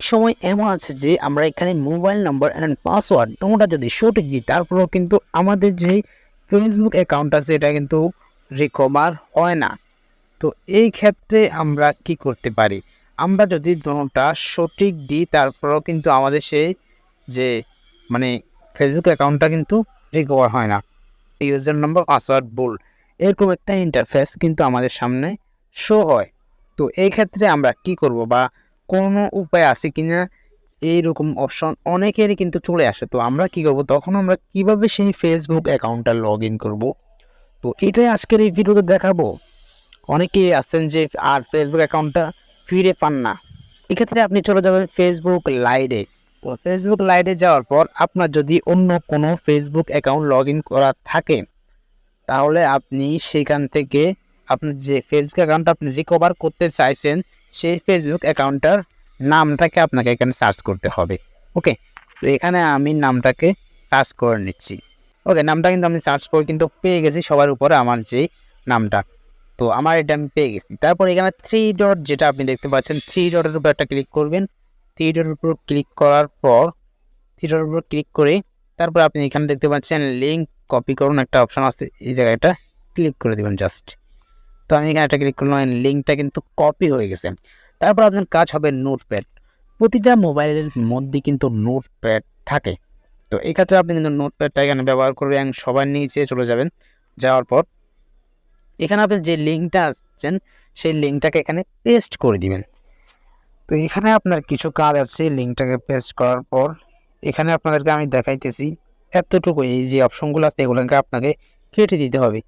সময় এমন আছে যে আমরা এখানে মোবাইল নাম্বার অ্যান্ড পাসওয়ার্ড তোমরা যদি সঠিক দিই তারপরেও কিন্তু আমাদের যে ফেসবুক অ্যাকাউন্ট আছে এটা কিন্তু রিকভার হয় না। তো এই ক্ষেত্রে আমরা কি করতে পারি? আমরা যদি দুটোটা সঠিক দিই তারপরেও কিন্তু আমাদের সেই যে ফেসবুক অ্যাকাউন্টটা কিন্তু রিকভার হয় না, ইউজার নাম্বার পাসওয়ার্ড ভুল, এরকম একটা ইন্টারফেস কিন্তু আমাদের সামনে শো হয়। তো এই ক্ষেত্রে আমরা কি করব বা কোনো উপায় আছে কিনা, এইরকম অপশন অনেকেরই কিন্তু চলে আসে। তো আমরা কি করব, তখন আমরা কিভাবে সেই ফেসবুক অ্যাকাউন্টটা লগ ইন করবো, তো এটাই আজকের এই ভিডিওতে দেখাবো। অনেকেই আছেন যে আর ফেসবুক অ্যাকাউন্টটা ফিরে পান না। এক্ষেত্রে আপনি চলে যাবেন ফেসবুক লাইটে। তো ফেসবুক লাইটে যাওয়ার পর আপনার যদি অন্য কোনো ফেসবুক অ্যাকাউন্ট লগ ইন করা থাকে তাহলে আপনি সেখান থেকে আপনার যে ফেসবুক অ্যাকাউন্টটা আপনি রিকভার করতে চাইছেন সেই ফেসবুক অ্যাকাউন্টটার নামটাকে আপনাকে এখানে সার্চ করতে হবে। ওকে, তো এখানে আমি নামটাকে সার্চ করে নিচ্ছি। ওকে, নামটা কিন্তু আমি সার্চ করে কিন্তু পেয়ে গেছি সবার উপরে আমার যে নামটা। তো আমার এটা আমি পেয়ে গেছি। তারপর এখানে থ্রি ডট যেটা আপনি দেখতে পাচ্ছেন, থ্রি ডটের উপর একটা ক্লিক করবেন। থ্রি ডটের উপর ক্লিক করার পর থ্রি ডটের উপর ক্লিক করে তারপর আপনি এখানে দেখতে পাচ্ছেন লিঙ্ক কপি করুন একটা অপশন আছে, এই জায়গাটা ক্লিক করে দেবেন জাস্ট। তো আমি এখানে একটা ক্লিক করলাম, লিঙ্কটা কিন্তু কপি হয়ে গেছে। তারপর আপনার কাজ হবে নোটপ্যাড। প্রতিটা মোবাইলের মধ্যে কিন্তু নোটপ্যাড থাকে। তো এই ক্ষেত্রে আপনি কিন্তু নোটপ্যাডটা এখানে ব্যবহার করবেন, সবার নিচে চলে যাবেন। যাওয়ার পর এখানে আপনি যে লিঙ্কটা আসছেন সেই লিঙ্কটাকে এখানে পেস্ট করে দিবেন। তো এখানে আপনার কিছু কাজ আছে। লিঙ্কটাকে পেস্ট করার পর এখানে আপনাদেরকে আমি দেখাইতেছি এতটুকু, এই যে অপশনগুলো আছে এগুলোকে আপনাকে কেটে দিতে হবে।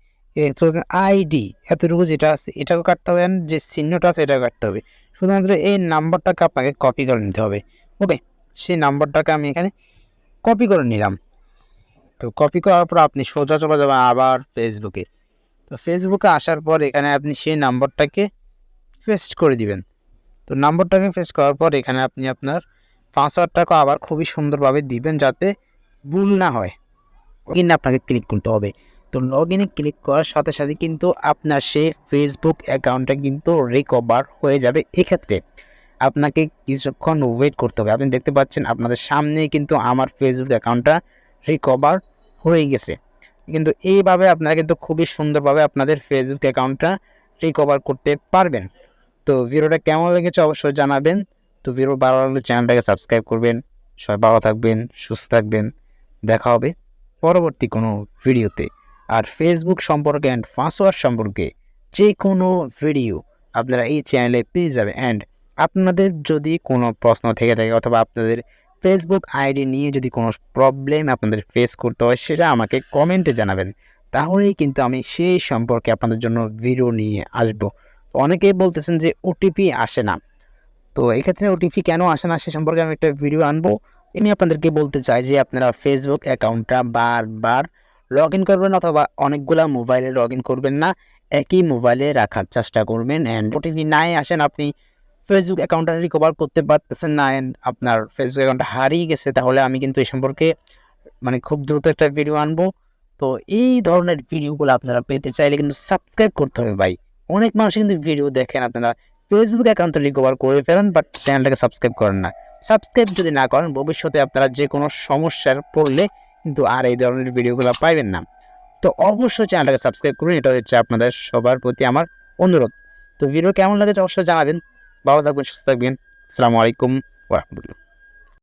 আইডি এতটুকু যেটা আছে এটাকে কাটতে হবে, যে চিহ্নটা আছে এটাকে কাটতে হবে। শুধুমাত্র এই নাম্বারটাকে আপনাকে কপি করে নিতে হবে। ওকে, সেই নাম্বারটাকে আমি এখানে কপি করে নিলাম। তো কপি করার পর আপনি সোজা চলে যাবেন আবার ফেসবুকে। তো ফেসবুকে আসার পর এখানে আপনি সেই নাম্বারটাকে পেস্ট করে দিবেন। তো নাম্বারটাকে পেস্ট করার পর এখানে আপনি আপনার পাসওয়ার্ডটাকে আবার খুবই সুন্দরভাবে দিবেন যাতে ভুল না হয়। কিন্তু আপনাকে ক্লিক করতে হবে। তো লগ ইনে ক্লিক করার সাথে সাথে কিন্তু আপনার সেই ফেসবুক অ্যাকাউন্টটা কিন্তু রিকভার হয়ে যাবে। এক্ষেত্রে আপনাকে কিছুক্ষণ ওয়েট করতে হবে। আপনি দেখতে পাচ্ছেন আপনাদের সামনেই কিন্তু আমার ফেসবুক অ্যাকাউন্টটা রিকভার হয়ে গেছে। কিন্তু এইভাবে আপনারা কিন্তু খুবই সুন্দরভাবে আপনাদের ফেসবুক অ্যাকাউন্টটা রিকভার করতে পারবেন। তো ভিডিওটা কেমন লেগেছে অবশ্যই জানাবেন। তো ভিডিও ভালো লাগলে চ্যানেলটাকে সাবস্ক্রাইব করবেন। সবাই ভালো থাকবেন, সুস্থ থাকবেন। দেখা হবে পরবর্তী কোনো ভিডিওতে। আর ফেসবুক সম্পর্কে অ্যান্ড পাসওয়ার্ড সম্পর্কে যে কোনো ভিডিও আপনারা এই চ্যানেলে পেয়ে যাবেন। অ্যান্ড আপনাদের যদি কোনো প্রশ্ন থেকে থাকে অথবা আপনাদের ফেসবুক আইডি নিয়ে যদি কোনো প্রবলেম আপনাদের ফেস করতে হয় সেটা আমাকে কমেন্টে জানাবেন। তাহলেই কিন্তু আমি সেই সম্পর্কে আপনাদের জন্য ভিডিও নিয়ে আসবো। অনেকেই বলতেছেন যে ওটিপি আসে না। তো এক্ষেত্রে ওটিপি কেন আসে না সে সম্পর্কে আমি একটা ভিডিও আনবো। আমি আপনাদেরকে বলতে চাই যে আপনারা ফেসবুক অ্যাকাউন্টটা বারবার লগ ইন করবেন অথবা অনেকগুলো মোবাইলে লগ ইন করবেন না, একই মোবাইলে রাখার চেষ্টা করবেন। অ্যান্ড ওটিপি নাই আসেন, আপনি ফেসবুক অ্যাকাউন্টটা রিকভার করতে পারতেছেন না, অ্যান্ড আপনার ফেসবুক অ্যাকাউন্টটা হারিয়ে গেছে, তাহলে আমি কিন্তু এই সম্পর্কে খুব দ্রুত একটা ভিডিও আনবো। তো এই ধরনের ভিডিওগুলো আপনারা পেতে চাইলে কিন্তু সাবস্ক্রাইব করতে হবে ভাই। অনেক মানুষ কিন্তু ভিডিও দেখেন আপনারা ফেসবুক অ্যাকাউন্ট রিকভার করে ফেলেন বাট চ্যানেলটাকে সাবস্ক্রাইব করেন না। সাবস্ক্রাইব যদি না করেন ভবিষ্যতে আপনারা যে কোনো সমস্যার পড়লে কিন্তু আর এই ধরনের ভিডিওগুলো পাইবেন না। তো অবশ্যই চ্যানেলটাকে সাবস্ক্রাইব করুন, এটা হচ্ছে আপনাদের সবার প্রতি আমার অনুরোধ। তো ভিডিও কেমন লাগেছে অবশ্যই জানাবেন। ভালো থাকবেন, সুস্থ থাকবেন। আসসালামু আলাইকুম ওয়া রাহমাতুল্লাহ।